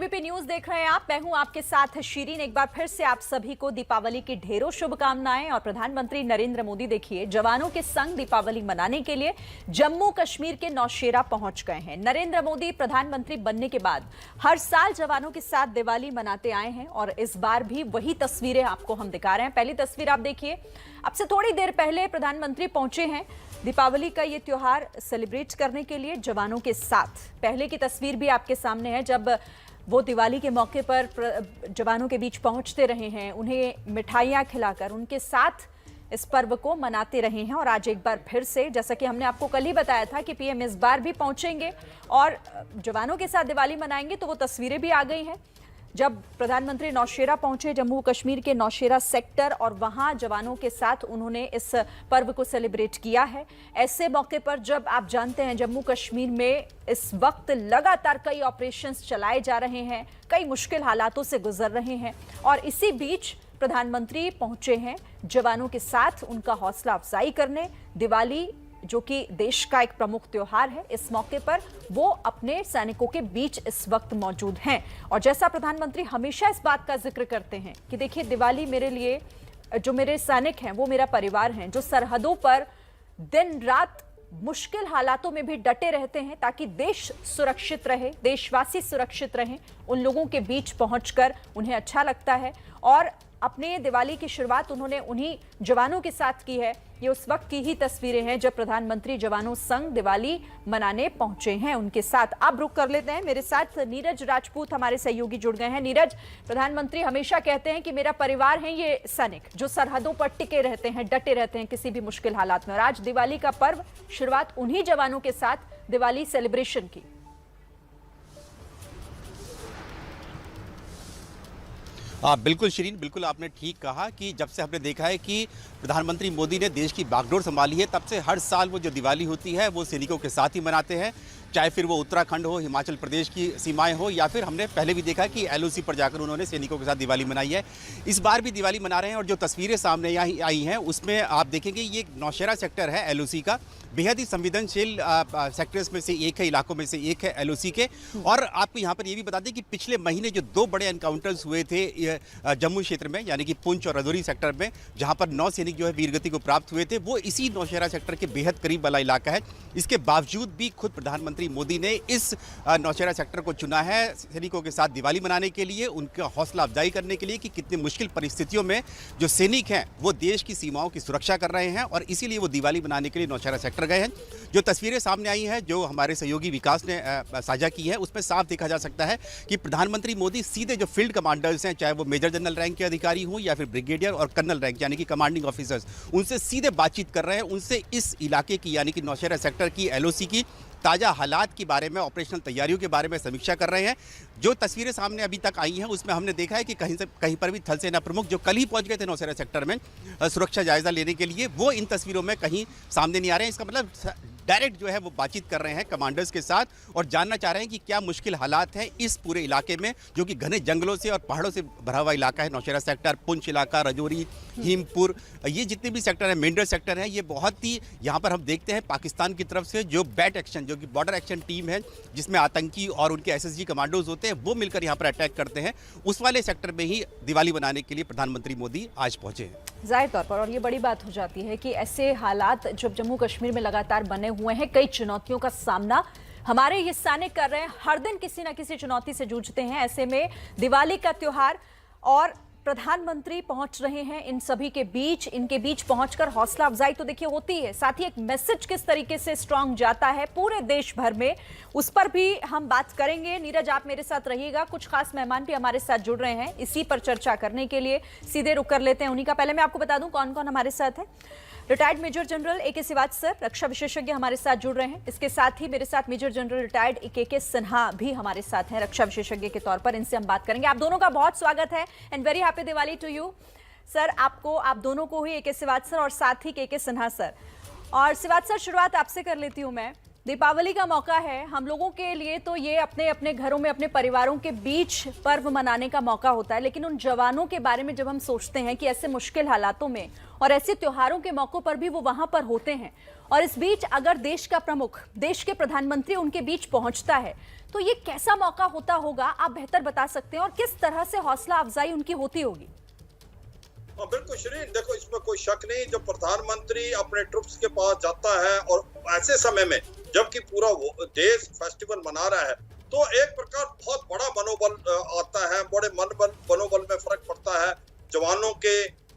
ABP news देख रहे हैं आप। मैं हूं आपके साथ शीरीन। एक बार फिर से आप सभी को दीपावली की ढेरों शुभकामनाएं। और प्रधानमंत्री नरेंद्र मोदी देखिए जवानों के संग दीपावली मनाने के लिए जम्मू कश्मीर के नौशेरा पहुंच गए हैं। नरेंद्र मोदी प्रधानमंत्री बनने के बाद हर साल जवानों के साथ दिवाली मनाते आए हैं और इस बार भी वही तस्वीरें आपको हम दिखा रहे हैं। पहली तस्वीर आप देखिए, अब से थोड़ी देर पहले प्रधानमंत्री पहुंचे हैं दीपावली का ये त्योहार सेलिब्रेट करने के लिए जवानों के साथ। पहले की तस्वीर भी आपके सामने है जब वो दिवाली के मौके पर जवानों के बीच पहुंचते रहे हैं, उन्हें मिठाइयां खिलाकर उनके साथ इस पर्व को मनाते रहे हैं। और आज एक बार फिर से, जैसा कि हमने आपको कल ही बताया था कि पीएम इस बार भी पहुंचेंगे और जवानों के साथ दिवाली मनाएंगे, तो वो तस्वीरें भी आ गई हैं जब प्रधानमंत्री नौशेरा पहुंचे, जम्मू कश्मीर के नौशेरा सेक्टर, और वहां जवानों के साथ उन्होंने इस पर्व को सेलिब्रेट किया है। ऐसे मौके पर जब आप जानते हैं जम्मू कश्मीर में इस वक्त लगातार कई ऑपरेशंस चलाए जा रहे हैं, कई मुश्किल हालातों से गुजर रहे हैं, और इसी बीच प्रधानमंत्री पहुंचे हैं जवानों के साथ उनका हौसला अफजाई करने। दिवाली जो कि देश का एक प्रमुख त्योहार है, इस मौके पर वो अपने सैनिकों के बीच इस वक्त मौजूद हैं। और जैसा प्रधानमंत्री हमेशा इस बात का जिक्र करते हैं कि देखिए दिवाली मेरे लिए, जो मेरे सैनिक हैं वो मेरा परिवार हैं, जो सरहदों पर दिन रात मुश्किल हालातों में भी डटे रहते हैं ताकि देश सुरक्षित रहे, देशवासी सुरक्षित रहें, उन लोगों के बीच पहुंचकर उन्हें अच्छा लगता है। और अपने दिवाली की शुरुआत उन्होंने उन्हीं जवानों के साथ की है। ये उस वक्त की ही तस्वीरें हैं जब प्रधानमंत्री जवानों संग दिवाली मनाने पहुंचे हैं उनके साथ। अब रुक कर लेते हैं, मेरे साथ नीरज राजपूत हमारे सहयोगी जुड़ गए हैं। नीरज, प्रधानमंत्री हमेशा कहते हैं कि मेरा परिवार है ये सैनिक जो सरहदों पर टिके रहते हैं, डटे रहते हैं किसी भी मुश्किल हालात में, और आज दिवाली का पर्व शुरुआत उन्हीं जवानों के साथ दिवाली सेलिब्रेशन की। बिल्कुल शिरीन, बिल्कुल आपने ठीक कहा कि जब से हमने देखा है कि प्रधानमंत्री मोदी ने देश की बागडोर संभाली है, तब से हर साल वो जो दिवाली होती है वो सैनिकों के साथ ही मनाते हैं, चाहे फिर वो उत्तराखंड हो, हिमाचल प्रदेश की सीमाएं हो, या फिर हमने पहले भी देखा कि एलओसी पर जाकर उन्होंने सैनिकों के साथ दिवाली मनाई है। इस बार भी दिवाली मना रहे हैं और जो तस्वीरें सामने आई हैं उसमें आप देखेंगे ये नौशेरा सेक्टर है एलओसी का, बेहद ही संवेदनशील सेक्टर्स में से एक है, इलाकों में से एक है एलओसी के। और आपको यहाँ पर ये भी बता दें कि पिछले महीने जो 2 बड़े एनकाउंटर्स हुए थे जम्मू क्षेत्र में, यानी कि पुंछ और राजौरी सेक्टर में, जहाँ पर 9 सैनिक जो है वीरगति को प्राप्त हुए थे, वो इसी नौशेरा सेक्टर के बेहद करीब वाला इलाका है। इसके बावजूद भी खुद प्रधानमंत्री मोदी ने इस नौशेरा सेक्टर को चुना है सैनिकों के साथ दिवाली मनाने के लिए, उनका हौसला अफजाई करने के लिए कि कितनी मुश्किल परिस्थितियों में जो सैनिक हैं वो देश की सीमाओं की सुरक्षा कर रहे हैं, और इसीलिए वो दिवाली मनाने के लिए नौशेरा सेक्टर गए हैं। जो तस्वीरें सामने आई हैं, जो हमारे सहयोगी विकास ने साझा की है, उसमें साफ देखा जा सकता है कि प्रधानमंत्री मोदी सीधे जो फील्ड कमांडर्स हैं, चाहे वो मेजर जनरल रैंक के अधिकारी हों या फिर ब्रिगेडियर और कर्नल रैंक यानी कि कमांडिंग ऑफिसर्स, उनसे सीधे बातचीत कर रहे हैं, उनसे इस इलाके की यानी कि नौशेरा सेक्टर की एलओसी की ताज़ा हालात के बारे में, ऑपरेशनल तैयारियों के बारे में समीक्षा कर रहे हैं। जो तस्वीरें सामने अभी तक आई हैं उसमें हमने देखा है कि कहीं पर भी थल सेना प्रमुख जो कल ही पहुंच गए थे नौशेरा सेक्टर में सुरक्षा जायजा लेने के लिए, वो इन तस्वीरों में कहीं सामने नहीं आ रहे हैं। इसका मतलब डायरेक्ट जो है वो बातचीत कर रहे हैं कमांडर्स के साथ और जानना चाह रहे हैं कि क्या मुश्किल हालात हैं इस पूरे इलाके में, जो कि घने जंगलों से और पहाड़ों से भरा हुआ इलाका है। नौशेरा सेक्टर, पुंछ इलाका, राजौरी, हिमपुर, ये जितने भी सेक्टर हैं, मेंढर सेक्टर है, ये बहुत ही यहाँ पर हम देखते हैं पाकिस्तान की तरफ से जो बैट एक्शन, जो कि बॉर्डर एक्शन टीम है, जिसमें आतंकी और उनके एसएसजी कमांडोज होते हैं, वो मिलकर यहाँ पर अटैक करते हैं। उस वाले सेक्टर में ही दिवाली मनाने के लिए प्रधानमंत्री मोदी आज पहुंचे हैं। जाहिर तौर पर, और ये बड़ी बात हो जाती है कि ऐसे हालात जब जम्मू कश्मीर में लगातार बने हुए हैं, कई चुनौतियों का सामना हमारे ये सैनिक कर रहे हैं, हर दिन किसी ना किसी चुनौती से जूझते हैं। ऐसे में दिवाली का त्योहार और प्रधानमंत्री पहुंच रहे हैं इन सभी के बीच, इनके बीच पहुंचकर हौसला अफजाई तो देखिए होती है, साथ ही एक मैसेज किस तरीके से स्ट्रांग जाता है पूरे देश भर में, उस पर भी हम बात करेंगे। नीरज, आप मेरे साथ रहिएगा, कुछ खास मेहमान भी हमारे साथ जुड़ रहे हैं इसी पर चर्चा करने के लिए। सीधे रुक कर लेते हैं उन्हीं का। पहले मैं आपको बता दूं कौन कौन हमारे साथ है। Retired major general A K. Srivastava, रक्षा विशेषज्ञ हमारे साथ जुड़ रहे हैं। इसके साथ ही मेरे साथ मेजर जनरल रिटायर्ड के सिन्हा भी हमारे साथ हैं रक्षा विशेषज्ञ के तौर पर, इनसे हम बात करेंगे। आप दोनों का बहुत स्वागत है and very happy Diwali to you sir. आपको, आप दोनों को ही, ए.के. श्रीवास्तव और साथ ही के सिन्हा सर। और श्रीवास्तव, शुरुआत आपसे कर लेती हूं मैं दीपावली का मौका है हम लोगों के लिए, तो ये अपने अपने घरों में अपने परिवारों के बीच पर्व मनाने का मौका होता है, लेकिन उन जवानों के बारे में जब हम सोचते हैं कि ऐसे मुश्किल हालातों में और ऐसे त्योहारों के मौकों पर भी वो वहां पर होते हैं, और इस बीच अगर देश का प्रमुख, देश के प्रधानमंत्री उनके बीच पहुंचता है, तो ये कैसा मौका होता होगा, आप बेहतर बता सकते हैं, और किस तरह से हौसला अफजाई उनकी होती होगी। बिल्कुल श्रीन, देखो इसमें कोई शक नहीं, जब प्रधानमंत्री अपने ट्रुप्स के पास जाता है और ऐसे समय में जबकि पूरा देश फेस्टिवल मना रहा है, तो एक प्रकार बहुत बड़ा मनोबल आता है, बड़े मनोबल में फर्क पड़ता है जवानों के,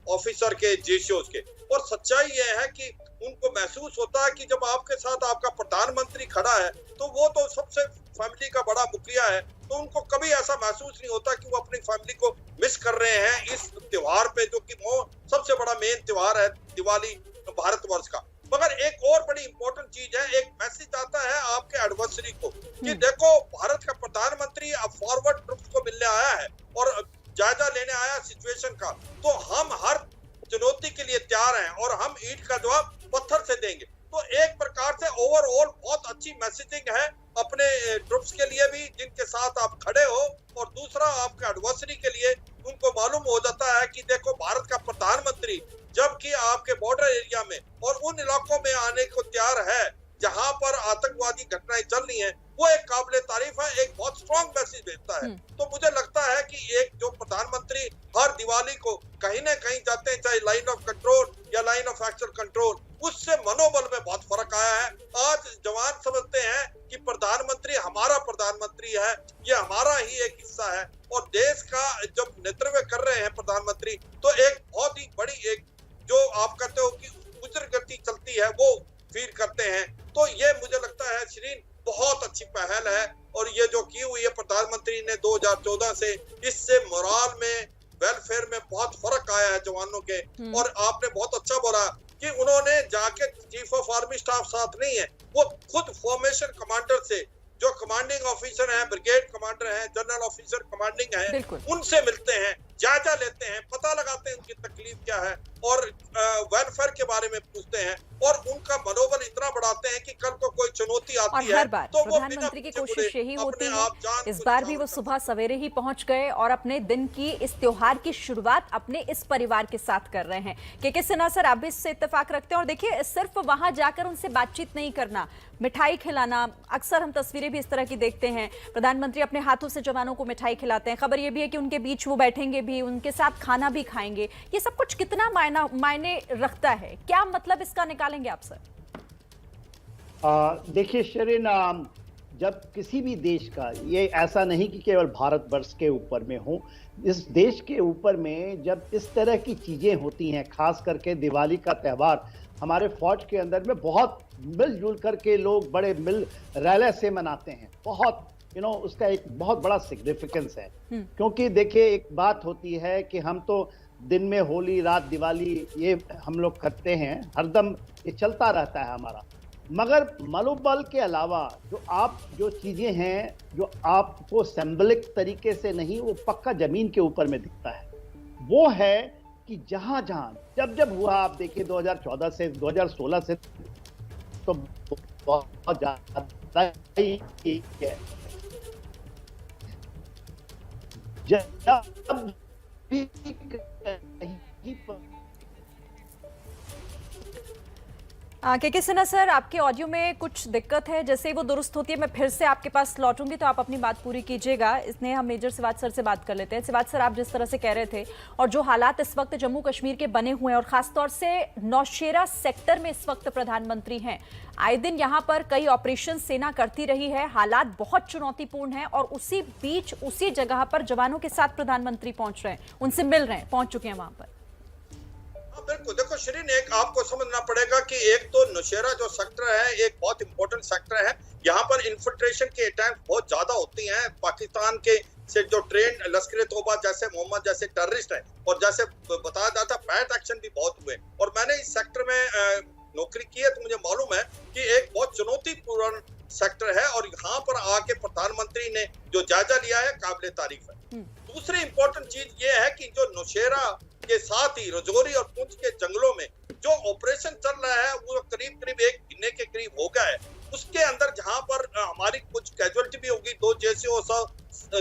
ऑफिसर के, जेसीओस के। और सच्चाई यह है कि उनको महसूस होता है कि जब आपके साथ आपका प्रधानमंत्री खड़ा है तो वो तो सबसे फैमिली का बड़ा मुखिया है, तो उनको कभी ऐसा महसूस नहीं होता कि वो अपनी फैमिली को मिस कर रहे हैं इस त्योहार पे, जो कि सबसे बड़ा मेन त्योहार है दिवाली भारतवर्ष का। मगर एक और बड़ी इंपॉर्टेंट चीज है, एक मैसेज आता है आपके एडवर्सरी को कि देखो भारत का प्रधानमंत्री अब फॉरवर्ड ट्रुप्स को मिलने आया है और जायजा लेने आया सिचुएशन का, तो हम हर चुनौती के लिए तैयार हैं और हम ईंट का जवाब पत्थर से देंगे। तो एक प्रकार से ओवरऑल बहुत अच्छी मैसेजिंग है अपने ट्रुप्स के लिए भी जिनके साथ आप खड़े हो, और दूसरा आपके एडवर्सरी के लिए उनको मालूम हो जाता है कि देखो भारत का प्रधानमंत्री जबकि आपके बॉर्डर एरिया में और उन इलाकों में आने को तैयार है जहां पर आतंकवादी घटनाएं चल रही हैं, वो एक काबिले तारीफ है, एक बहुत स्ट्रॉन्ग मैसेज देता है। तो मुझे लगता है कि एक जो प्रधानमंत्री हर दिवाली को कहीं ना कहीं जाते हैं, चाहे लाइन ऑफ कंट्रोल या लाइन ऑफ एक्चुअल कंट्रोल, उससे मनोबल में बहुत फर्क आया है। आज जवान समझते हैं कि प्रधानमंत्री हमारा प्रधानमंत्री है, ये हमारा ही एक हिस्सा है, और देश का जब नेतृत्व कर रहे हैं प्रधानमंत्री, तो एक बहुत ही बड़ी एक जो आप कहते हो कि उज्र गति चलती है वो फील करते हैं। तो ये मुझे लगता है श्रीन बहुत अच्छी पहल है, और ये जो की हुई है प्रधानमंत्री ने 2014 से, इससे मोराल में, वेलफेयर में बहुत फर्क आया है जवानों के। और आपने बहुत अच्छा बोला कि उन्होंने जाके चीफ ऑफ आर्मी स्टाफ साथ नहीं है, वो खुद फॉर्मेशन कमांडर से, जो कमांडिंग ऑफिसर हैं, ब्रिगेड कमांडर हैं, जनरल ऑफिसर कमांडिंग हैं, उनसे मिलते हैं, जायजा लेते हैं, पता लगाते हैं उनकी तकलीफ क्या है, और वेलफेयर के बारे में पूछते हैं, और उनका मनोबल इतना बढ़ाते हैं कि कल को कोई चुनौती आती है हर बार तो प्रधानमंत्री की कोशिश यही होती है। इस बार भी वो सुबह सवेरे ही पहुंच गए और अपने दिन की, इस त्योहार की शुरुआत अपने इस परिवार के साथ कर रहे हैं। के सिन्हा सर, आप भी इससे इत्तेफाक रखते हैं, और देखिए सिर्फ वहां जाकर उनसे बातचीत नहीं करना, मिठाई खिलाना, अक्सर हम तस्वीरें भी इस तरह की देखते हैं, प्रधानमंत्री अपने हाथों से जवानों को मिठाई खिलाते हैं, खबर यह भी है कि उनके बीच वो बैठेंगे भी, उनके साथ खाना भी खाएंगे। ये सब कुछ कितना मायने रखता है, क्या मतलब इसका निकालेंगे आप सर? देखिए शरीन, जब किसी भी देश का, ये ऐसा नहीं कि केवल भारतवर्ष के ऊपर में हो, इस देश के ऊपर में जब इस तरह की चीजें होती हैं, खास करके दिवाली का त्यौहार हमारे फौज के अंदर में बहुत मिलजुल करके लोग बड़े मिल रैले से मनाते हैं, बहुत उसका एक बहुत बड़ा सिग्निफिकेंस है। क्योंकि देखिए एक बात होती है कि हम तो दिन में होली, रात दिवाली, ये हम लोग करते हैं, हरदम ये चलता रहता है हमारा, मगर मनोबल के अलावा जो चीजें हैं जो आपको सिंबलिक तरीके से नहीं, वो पक्का जमीन के ऊपर में दिखता है, वो है कि जहां जब हुआ, आप देखिए 2014 से 2016 से तो बहुत ज्यादा ही है। जब भी कहीं के सिन्हा सर, आपके ऑडियो में कुछ दिक्कत है, जैसे ही वो दुरुस्त होती है मैं फिर से आपके पास लौटूंगी, तो आप अपनी बात पूरी कीजिएगा। इसने हम मेजर सिवाज सर से बात कर लेते हैं। सिवाज सर, आप जिस तरह से कह रहे थे, और जो हालात इस वक्त जम्मू कश्मीर के बने हुए हैं, और खासतौर से नौशेरा सेक्टर में इस वक्त प्रधानमंत्री हैं, आए दिन यहाँ पर कई ऑपरेशन सेना करती रही है, हालात बहुत चुनौतीपूर्ण है, और उसी बीच उसी जगह पर जवानों के साथ प्रधानमंत्री पहुंच रहे हैं, उनसे मिल रहे हैं, पहुंच चुके हैं वहां पर। बिल्कुल, देखो श्रीन, एक आपको समझना पड़ेगा कि एक तो नौशेरा जो सेक्टर है एक बहुत इंपॉर्टेंट सेक्टर है, यहाँ पर इन्फिल्ट्रेशन के अटैम्प्ट बहुत ज्यादा होती हैं, पाकिस्तान के से जो ट्रेंड लश्कर तोबा जैसे मोहम्मद जैसे टेररिस्ट हैं, और जैसे बताया जाता बैट एक्शन भी बहुत हुए, और मैंने इस सेक्टर में नौकरी की है, तो मुझे मालूम है कि एक बहुत चुनौतीपूर्ण सेक्टर है, और यहाँ पर आके प्रधानमंत्री ने जो जायजा लिया है काबिले तारीफ है। दूसरी इंपॉर्टेंट चीज ये है कि जो नौशेरा के साथ ही रजौरी और पुंछ के जंगलों में जो ऑपरेशन चल रहा है, वो करीब 1 महीने के करीब हो गया है, उसके अंदर जहां पर हमारी कुछ कैजुअलिटी भी होगी, 2 JCO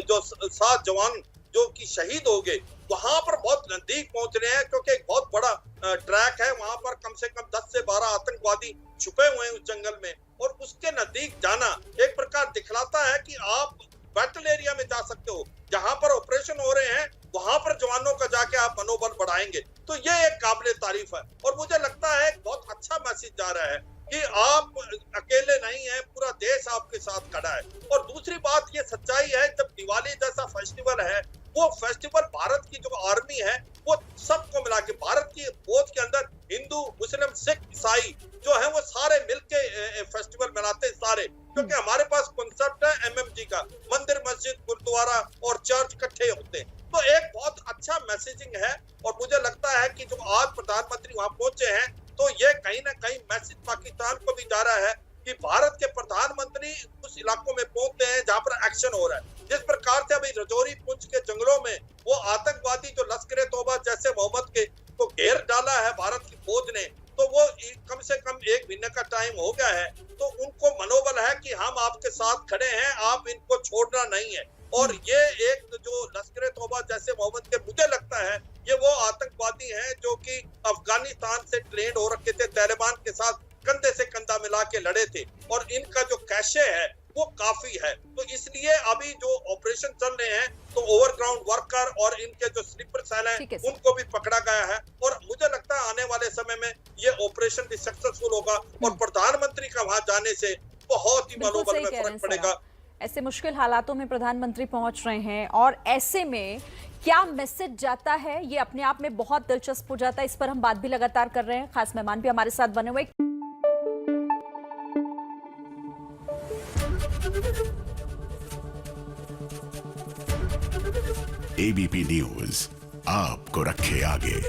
जो 7 जवान जो कि शहीद हो गए, वहां पर बहुत नजदीक पहुंच रहे हैं, क्योंकि एक बहुत बड़ा ट्रैक है, वहां पर कम से कम 10 से 12 आतंकवादी छुपे हुए हैं उस जंगल में, और उसके नजदीक जाना एक प्रकार दिखलाता है कि आप बैटल एरिया में जा सकते हो, जहां पर ऑपरेशन हो रहे हैं वहां पर जवानों का जाके आप मनोबल बढ़ाएंगे, तो ये एक काबिले तारीफ है। और मुझे लगता है एक बहुत अच्छा मैसेज जा रहा है कि आप अकेले नहीं हैं, पूरा देश आपके साथ खड़ा है। और दूसरी बात ये सच्चाई है, जब दिवाली जैसा फेस्टिवल है, वो फेस्टिवल भारत की जो आर्मी है वो सबको मिला के, भारत की फौज के अंदर हिंदू, मुस्लिम, सिख, ईसाई जो है वो सारे मिलके फेस्टिवल मनाते हैं सारे, क्योंकि हमारे पास कॉन्सेप्ट है MMG का, मंदिर, मस्जिद, गुरुद्वारा और चर्च इकट्ठे होते हैं। तो एक बहुत अच्छा मैसेजिंग है, और मुझे लगता है कि जो आज प्रधानमंत्री वहां पहुंचे हैं, तो ये कहीं ना कहीं मैसेज पाकिस्तान को भी जा रहा है कि भारत के प्रधानमंत्री उस इलाकों में पहुंचते हैं जहां पर एक्शन हो रहा है। जिस प्रकार से अभी रजौरी पुंछ के जंगलों में वो आतंकवादी जो लश्कर तौबा जैसे मोहम्मद के को घेर डाला है भारत की फौज ने, तो वो कम से कम 1 महीने का टाइम हो गया है, तो उनको मनोबल है कि हम आपके साथ खड़े हैं, आप इनको छोड़ना नहीं है। और ये एक जो लश्कर तौबा जैसे मोहम्मद के, मुझे लगता है ये वो आतंकवादी हैं जो कि अफगानिस्तान से ट्रेंड हो रखे थे, तालिबान के साथ कंधे से कंधा मिला के लड़े थे, और इनका जो कैशे है वो काफी है। तो इसलिए अभी जो ऑपरेशन चल रहे हैं, तो ओवरग्राउंड वर्कर और इनके जो स्लीपर सेल हैं उनको भी पकड़ा गया है, और मुझे लगता है आने वाले समय में ये ऑपरेशन भी सक्सेसफुल होगा, और प्रधानमंत्री का वहां जाने से बहुत ही मनोबल में फर्क पड़ेगा। ऐसे मुश्किल हालातों में प्रधानमंत्री पहुंच रहे हैं, और ऐसे में क्या मैसेज जाता है ये अपने आप में बहुत दिलचस्प हो जाता है। इस पर हम बात भी लगातार कर रहे हैं, खास मेहमान भी हमारे साथ बने हुए। ABP न्यूज आपको रखे आगे।